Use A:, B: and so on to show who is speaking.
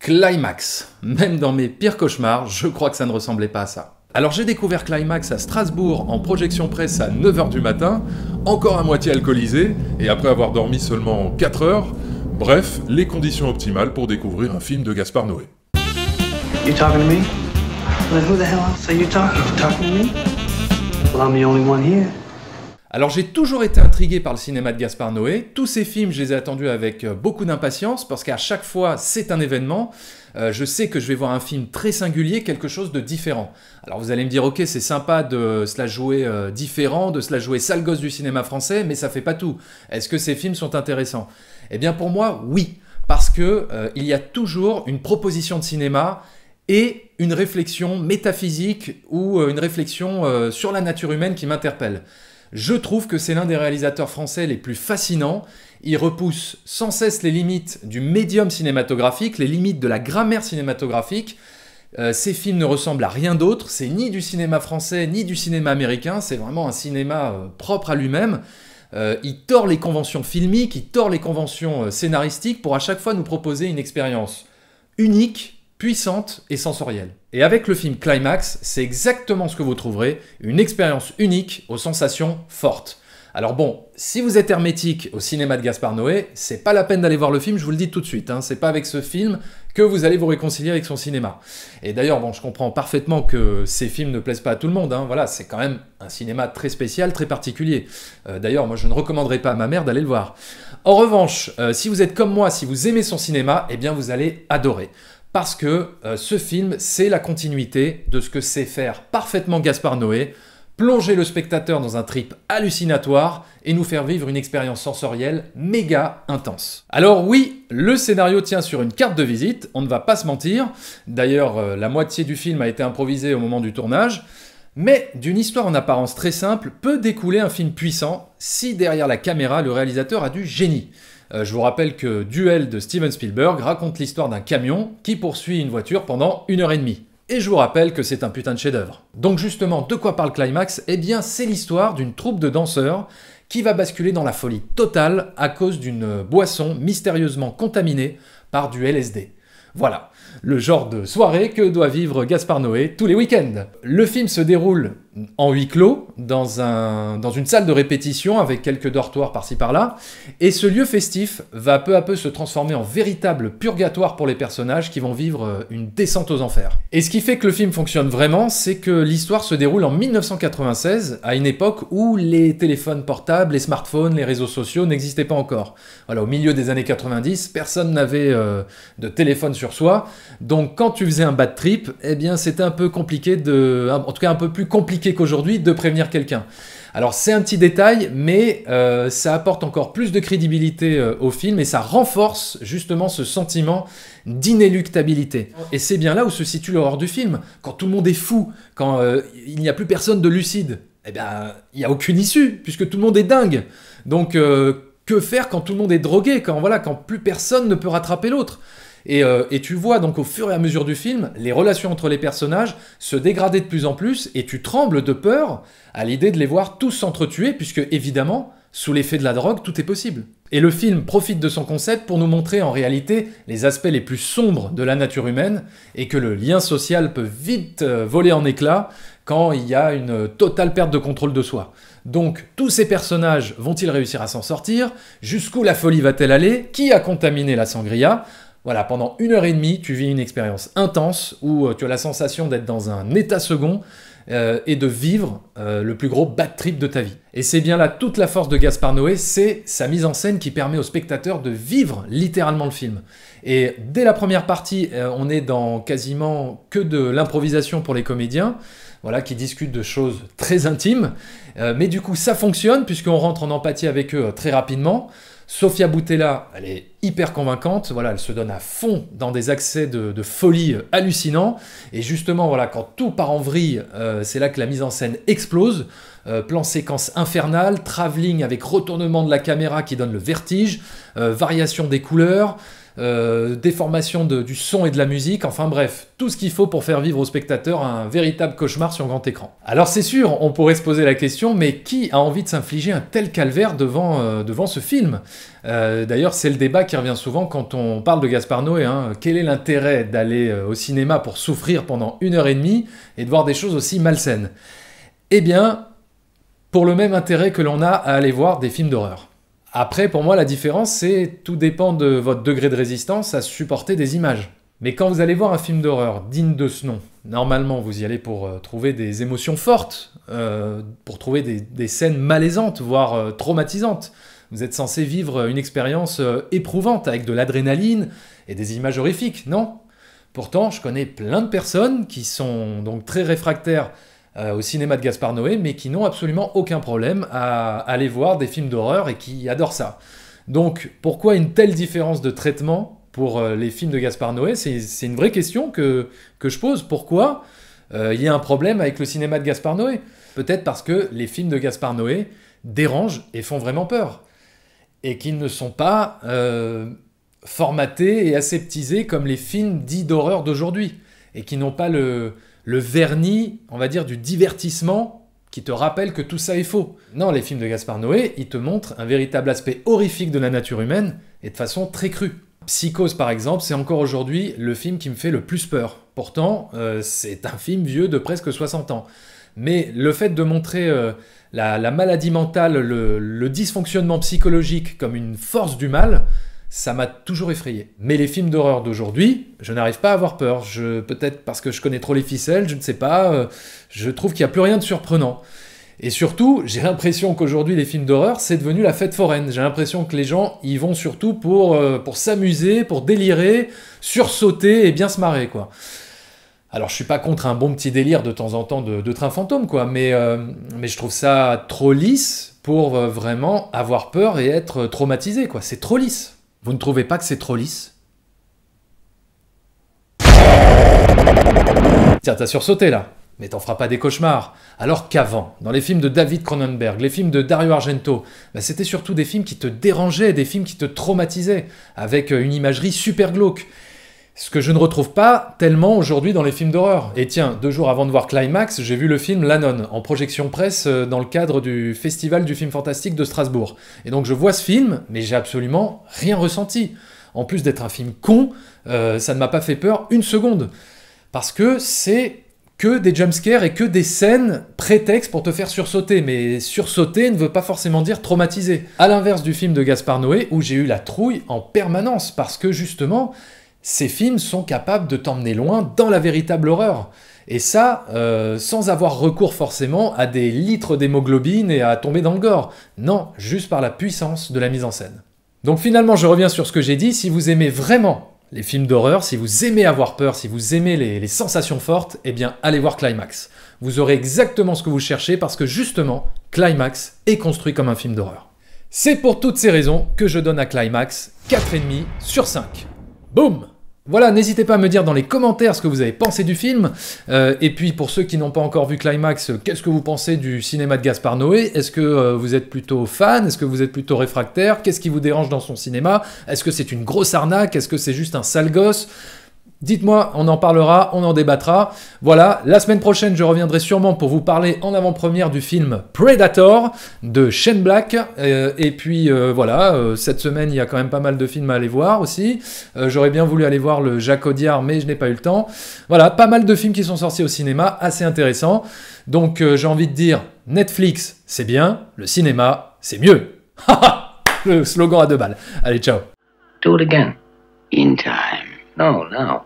A: Climax. Même dans mes pires cauchemars, je crois que ça ne ressemblait pas à ça. Alors j'ai découvert Climax à Strasbourg en projection presse à 9 h du matin, encore à moitié alcoolisé, et après avoir dormi seulement 4 heures. Bref, les conditions optimales pour découvrir un film de Gaspard Noé.
B: You talking to me? Well, who the hell else are you talking to? Talking to me? Well, I'm the only one here.
A: Alors j'ai toujours été intrigué par le cinéma de Gaspard Noé. Tous ces films, je les ai attendus avec beaucoup d'impatience parce qu'à chaque fois, c'est un événement. Je sais que je vais voir un film très singulier, quelque chose de différent. Alors vous allez me dire, ok, c'est sympa de se la jouer différent, de se la jouer sale gosse du cinéma français, mais ça fait pas tout. Est-ce que ces films sont intéressants? Eh bien pour moi, oui. Parce que il y a toujours une proposition de cinéma et une réflexion métaphysique ou une réflexion sur la nature humaine qui m'interpelle. Je trouve que c'est l'un des réalisateurs français les plus fascinants. Il repousse sans cesse les limites du médium cinématographique, les limites de la grammaire cinématographique. Ces films ne ressemblent à rien d'autre. C'est ni du cinéma français, ni du cinéma américain. C'est vraiment un cinéma propre à lui-même. Il tord les conventions filmiques, il tord les conventions scénaristiques pour à chaque fois nous proposer une expérience unique, puissante et sensorielle. Et avec le film Climax, c'est exactement ce que vous trouverez, une expérience unique aux sensations fortes. Alors bon, si vous êtes hermétique au cinéma de Gaspard Noé, c'est pas la peine d'aller voir le film, je vous le dis tout de suite, hein. C'est pas avec ce film que vous allez vous réconcilier avec son cinéma. Et d'ailleurs, bon, je comprends parfaitement que ces films ne plaisent pas à tout le monde, hein. Voilà, c'est quand même un cinéma très spécial, très particulier. D'ailleurs, moi je ne recommanderais pas à ma mère d'aller le voir. En revanche, si vous êtes comme moi, si vous aimez son cinéma, eh bien vous allez adorer. Parce que ce film, c'est la continuité de ce que sait faire parfaitement Gaspard Noé, plonger le spectateur dans un trip hallucinatoire et nous faire vivre une expérience sensorielle méga intense. Alors oui, le scénario tient sur une carte de visite, on ne va pas se mentir. D'ailleurs, la moitié du film a été improvisée au moment du tournage. Mais d'une histoire en apparence très simple peut découler un film puissant si derrière la caméra, le réalisateur a du génie. Je vous rappelle que Duel de Steven Spielberg raconte l'histoire d'un camion qui poursuit une voiture pendant 1h30. Et je vous rappelle que c'est un putain de chef-d'œuvre. Donc justement, de quoi parle Climax? Eh bien, c'est l'histoire d'une troupe de danseurs qui va basculer dans la folie totale à cause d'une boisson mystérieusement contaminée par du LSD. Voilà, le genre de soirée que doit vivre Gaspard Noé tous les week-ends. Le film se déroule en huis clos, dans une salle de répétition avec quelques dortoirs par-ci par-là, et ce lieu festif va peu à peu se transformer en véritable purgatoire pour les personnages qui vont vivre une descente aux enfers. Et ce qui fait que le film fonctionne vraiment, c'est que l'histoire se déroule en 1996, à une époque où les téléphones portables, les smartphones, les réseaux sociaux n'existaient pas encore. Voilà, au milieu des années 90, personne n'avait de téléphone sur soi, donc quand tu faisais un bad trip, eh bien c'était un peu compliqué en tout cas un peu plus compliqué qu'aujourd'hui de prévenir quelqu'un. Alors c'est un petit détail, mais ça apporte encore plus de crédibilité au film et ça renforce justement ce sentiment d'inéluctabilité. Et c'est bien là où se situe l'horreur du film. Quand tout le monde est fou, quand il n'y a plus personne de lucide, eh bien il n'y a aucune issue, puisque tout le monde est dingue. Donc que faire quand tout le monde est drogué, quand plus personne ne peut rattraper l'autre? Et tu vois donc au fur et à mesure du film, les relations entre les personnages se dégrader de plus en plus et tu trembles de peur à l'idée de les voir tous s'entretuer puisque évidemment, sous l'effet de la drogue, tout est possible. Et le film profite de son concept pour nous montrer en réalité les aspects les plus sombres de la nature humaine et que le lien social peut vite voler en éclats quand il y a une totale perte de contrôle de soi. Donc, tous ces personnages vont-ils réussir à s'en sortir? Jusqu'où la folie va-t-elle aller? Qui a contaminé la sangria? Voilà, pendant 1h30, tu vis une expérience intense où tu as la sensation d'être dans un état second et de vivre le plus gros bad trip de ta vie. Et c'est bien là toute la force de Gaspard Noé, c'est sa mise en scène qui permet au spectateur de vivre littéralement le film. Et dès la première partie, on est dans quasiment que de l'improvisation pour les comédiens, voilà, qui discutent de choses très intimes. Mais du coup, ça fonctionne puisqu'on rentre en empathie avec eux très rapidement. Sofia Boutella, elle est hyper convaincante, voilà, elle se donne à fond dans des accès de folie hallucinants. Et justement, voilà, quand tout part en vrille, c'est là que la mise en scène explose. Plan séquence infernale, travelling avec retournement de la caméra qui donne le vertige, variation des couleurs, déformation du son et de la musique, enfin bref, tout ce qu'il faut pour faire vivre au spectateur un véritable cauchemar sur grand écran. Alors c'est sûr, on pourrait se poser la question, mais qui a envie de s'infliger un tel calvaire devant ce film? D'ailleurs, c'est le débat qui revient souvent quand on parle de Gaspard Noé. Hein. Quel est l'intérêt d'aller au cinéma pour souffrir pendant 1h30 et de voir des choses aussi malsaines? Eh bien, pour le même intérêt que l'on a à aller voir des films d'horreur. Après, pour moi, la différence, c'est tout dépend de votre degré de résistance à supporter des images. Mais quand vous allez voir un film d'horreur digne de ce nom, normalement, vous y allez pour trouver des émotions fortes, pour trouver des scènes malaisantes, voire traumatisantes. Vous êtes censé vivre une expérience éprouvante, avec de l'adrénaline et des images horrifiques, non? Pourtant, je connais plein de personnes qui sont donc très réfractaires au cinéma de Gaspard Noé, mais qui n'ont absolument aucun problème à aller voir des films d'horreur et qui adorent ça. Donc, pourquoi une telle différence de traitement pour les films de Gaspard Noé? C'est une vraie question que je pose. Pourquoi il y a un problème avec le cinéma de Gaspard Noé? Peut-être parce que les films de Gaspard Noé dérangent et font vraiment peur. Et qu'ils ne sont pas formatés et aseptisés comme les films dits d'horreur d'aujourd'hui. Et qui n'ont pas le vernis, on va dire, du divertissement qui te rappelle que tout ça est faux. Non, les films de Gaspard Noé, ils te montrent un véritable aspect horrifique de la nature humaine et de façon très crue. Psychose, par exemple, c'est encore aujourd'hui le film qui me fait le plus peur. Pourtant, c'est un film vieux de presque 60 ans. Mais le fait de montrer la maladie mentale, le dysfonctionnement psychologique comme une force du mal, ça m'a toujours effrayé. Mais les films d'horreur d'aujourd'hui, je n'arrive pas à avoir peur. Peut-être parce que je connais trop les ficelles, je ne sais pas. Je trouve qu'il n'y a plus rien de surprenant. Et surtout, j'ai l'impression qu'aujourd'hui, les films d'horreur, c'est devenu la fête foraine. J'ai l'impression que les gens y vont surtout pour s'amuser, pour délirer, sursauter et bien se marrer, quoi. Alors, je suis pas contre un bon petit délire de temps en temps de train fantôme, quoi, mais je trouve ça trop lisse pour vraiment avoir peur et être traumatisé, quoi. C'est trop lisse. Vous ne trouvez pas que c'est trop lisse? Tiens, t'as sursauté là, mais t'en feras pas des cauchemars. Alors qu'avant, dans les films de David Cronenberg, les films de Dario Argento, c'était surtout des films qui te dérangeaient, des films qui te traumatisaient, avec une imagerie super glauque. Ce que je ne retrouve pas tellement aujourd'hui dans les films d'horreur. Et tiens, 2 jours avant de voir Climax, j'ai vu le film La Nonne, en projection presse dans le cadre du Festival du film fantastique de Strasbourg. Et donc je vois ce film, mais j'ai absolument rien ressenti. En plus d'être un film con, ça ne m'a pas fait peur une seconde. Parce que c'est que des jumpscares et que des scènes prétextes pour te faire sursauter. Mais sursauter ne veut pas forcément dire traumatiser. À l'inverse du film de Gaspard Noé, où j'ai eu la trouille en permanence, parce que justement, ces films sont capables de t'emmener loin dans la véritable horreur. Et ça, sans avoir recours forcément à des litres d'hémoglobine et à tomber dans le gore. Non, juste par la puissance de la mise en scène. Donc finalement, je reviens sur ce que j'ai dit. Si vous aimez vraiment les films d'horreur, si vous aimez avoir peur, si vous aimez les sensations fortes, eh bien, allez voir Climax. Vous aurez exactement ce que vous cherchez parce que justement, Climax est construit comme un film d'horreur. C'est pour toutes ces raisons que je donne à Climax 4,5 sur 5. Boum! Voilà, n'hésitez pas à me dire dans les commentaires ce que vous avez pensé du film. Et puis, pour ceux qui n'ont pas encore vu Climax, qu'est-ce que vous pensez du cinéma de Gaspard Noé? Est-ce que vous êtes plutôt fan? Est-ce que vous êtes plutôt réfractaire? Qu'est-ce qui vous dérange dans son cinéma? Est-ce que c'est une grosse arnaque? Est-ce que c'est juste un sale gosse? Dites-moi, on en parlera, on en débattra. Voilà, la semaine prochaine, je reviendrai sûrement pour vous parler en avant-première du film Predator de Shane Black. Et puis voilà, cette semaine, il y a quand même pas mal de films à aller voir aussi. J'aurais bien voulu aller voir le Jacques Audiard, mais je n'ai pas eu le temps. Voilà, pas mal de films qui sont sortis au cinéma, assez intéressants. Donc j'ai envie de dire, Netflix, c'est bien, le cinéma, c'est mieux. Le slogan à 2 balles. Allez, ciao.
B: Do it again. In time. No, now.